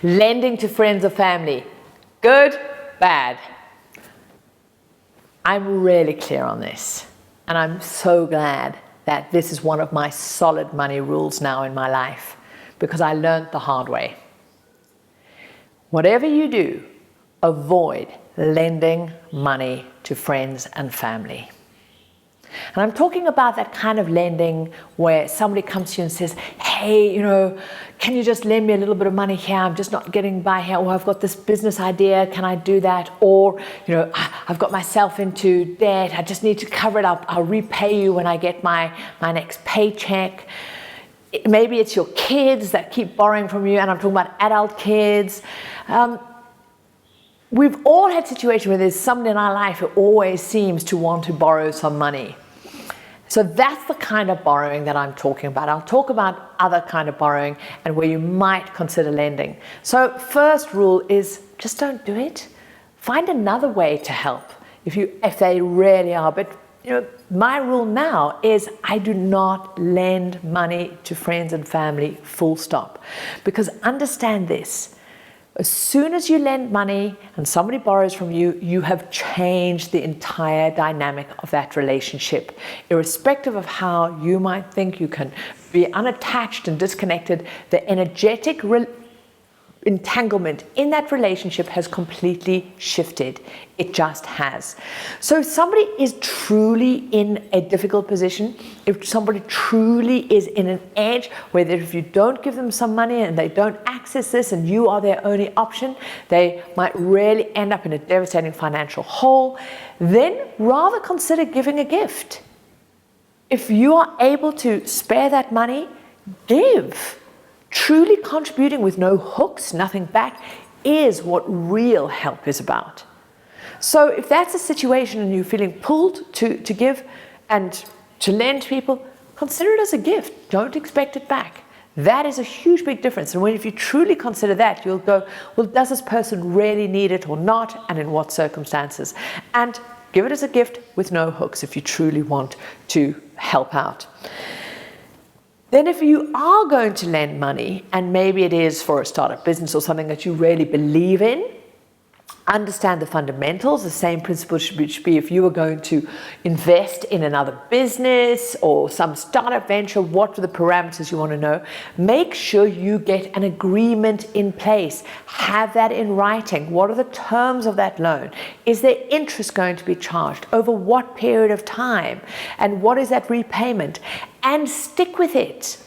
Lending to friends or family, good, bad. I'm really clear on this, and I'm so glad that this is one of my solid money rules now in my life, because I learned the hard way. Whatever you do, avoid lending money to friends and family. And I'm talking about that kind of lending where somebody comes to you and says, hey, can you just lend me a little bit of money here? I'm just not getting by here. Or I've got this business idea. Can I do that? Or, I've got myself into debt. I just need to cover it up. I'll repay you when I get my next paycheck. Maybe it's your kids that keep borrowing from you. And I'm talking about adult kids. We've all had situations where there's somebody in our life who always seems to want to borrow some money. So that's the kind of borrowing that I'm talking about. I'll talk about other kind of borrowing and where you might consider lending. So first rule is just don't do it. Find another way to help if they really are. But my rule now is I do not lend money to friends and family, full stop. Because understand this. As soon as you lend money and somebody borrows from you, you have changed the entire dynamic of that relationship. Irrespective of how you might think you can be unattached and disconnected, the energetic entanglement in that relationship has completely shifted. It just has. So if somebody is truly in a difficult position, if somebody truly is in an edge where if you don't give them some money and they don't access this and you are their only option, they might really end up in a devastating financial hole, then rather consider giving a gift. If you are able to spare that money, give. Truly contributing with no hooks, nothing back, is what real help is about. So if that's a situation and you're feeling pulled to give and to lend to people, consider it as a gift. Don't expect it back. That is a huge, big difference. And if you truly consider that, you'll go, well, does this person really need it or not, and in what circumstances? And give it as a gift with no hooks if you truly want to help out. Then if you are going to lend money, and maybe it is for a startup business or something that you really believe in, understand the fundamentals. The same principle should be if you were going to invest in another business or some startup venture, what are the parameters you want to know? Make sure you get an agreement in place. Have that in writing. What are the terms of that loan? Is there interest going to be charged? Over what period of time? And what is that repayment? And stick with it.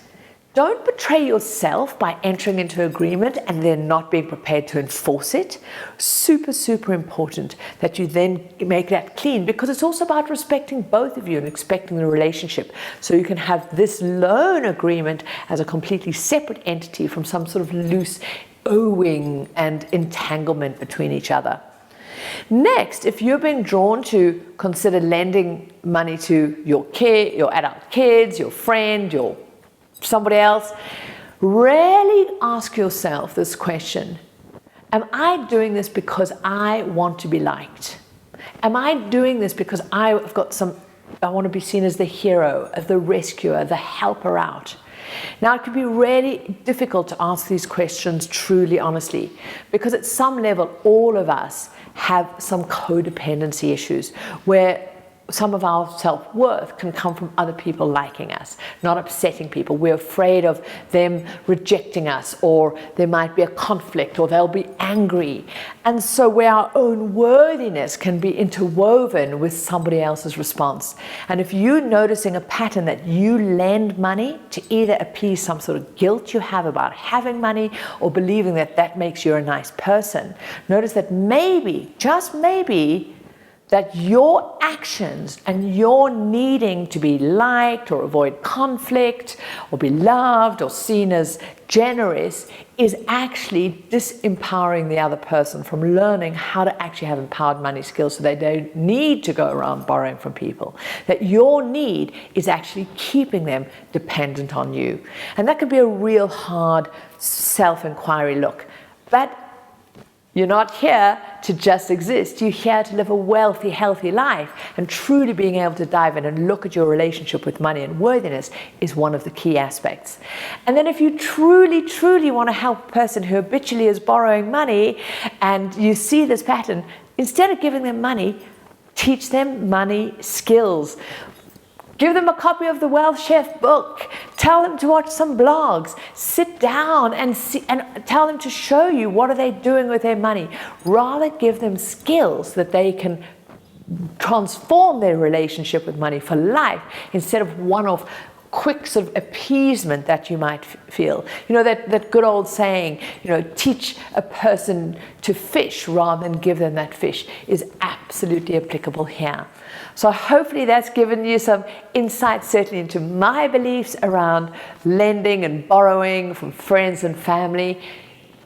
Don't betray yourself by entering into agreement and then not being prepared to enforce it. Super, super important that you then make that clean, because it's also about respecting both of you and respecting the relationship. So you can have this loan agreement as a completely separate entity from some sort of loose owing and entanglement between each other. Next, if you're being drawn to consider lending money to your kid, your adult kids, your friend, your somebody else, really ask yourself this question. Am I doing this because I want to be liked? Am I doing this because I want to be seen as the hero, as the rescuer, the helper out? Now, it can be really difficult to ask these questions truly honestly, because at some level, all of us have some codependency issues where some of our self-worth can come from other people liking us, not upsetting people. We're afraid of them rejecting us, or there might be a conflict, or they'll be angry. And so where our own worthiness can be interwoven with somebody else's response. And if you're noticing a pattern that you lend money to either appease some sort of guilt you have about having money, or believing that that makes you a nice person, notice that maybe, just maybe, that your actions and your needing to be liked or avoid conflict or be loved or seen as generous is actually disempowering the other person from learning how to actually have empowered money skills, so they don't need to go around borrowing from people. That your need is actually keeping them dependent on you. And that can be a real hard self-inquiry look. But You're not here to just exist. You're here to live a wealthy, healthy life. And truly being able to dive in and look at your relationship with money and worthiness is one of the key aspects. And then if you truly, truly want to help a person who habitually is borrowing money and you see this pattern, instead of giving them money, teach them money skills. Give them a copy of the Wealth Chef book. Tell them to watch some blogs. Sit down and tell them to show you what are they doing with their money. Rather give them skills that they can transform their relationship with money for life instead of one-off quick sort of appeasement that you might feel. You know, that good old saying, you know, teach a person to fish rather than give them that fish is absolutely applicable here. So hopefully that's given you some insight certainly into my beliefs around lending and borrowing from friends and family.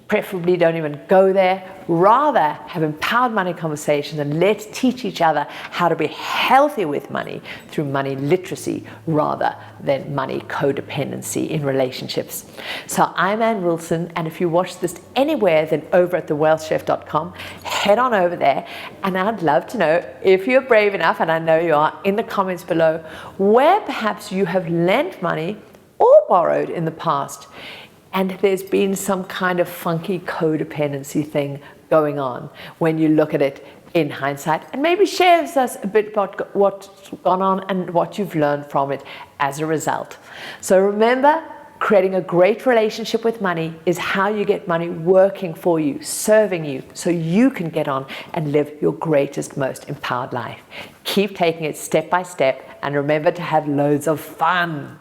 Preferably don't even go there. Rather have empowered money conversations and let's teach each other how to be healthy with money through money literacy rather than money codependency in relationships. So I'm Ann Wilson, and if you watch this anywhere then over at thewealthchef.com, head on over there, and I'd love to know, if you're brave enough, and I know you are, in the comments below, where perhaps you have lent money or borrowed in the past and there's been some kind of funky codependency thing going on when you look at it in hindsight, and maybe share with us a bit about what's gone on and what you've learned from it as a result. So remember, creating a great relationship with money is how you get money working for you, serving you, so you can get on and live your greatest, most empowered life. Keep taking it step by step, and remember to have loads of fun.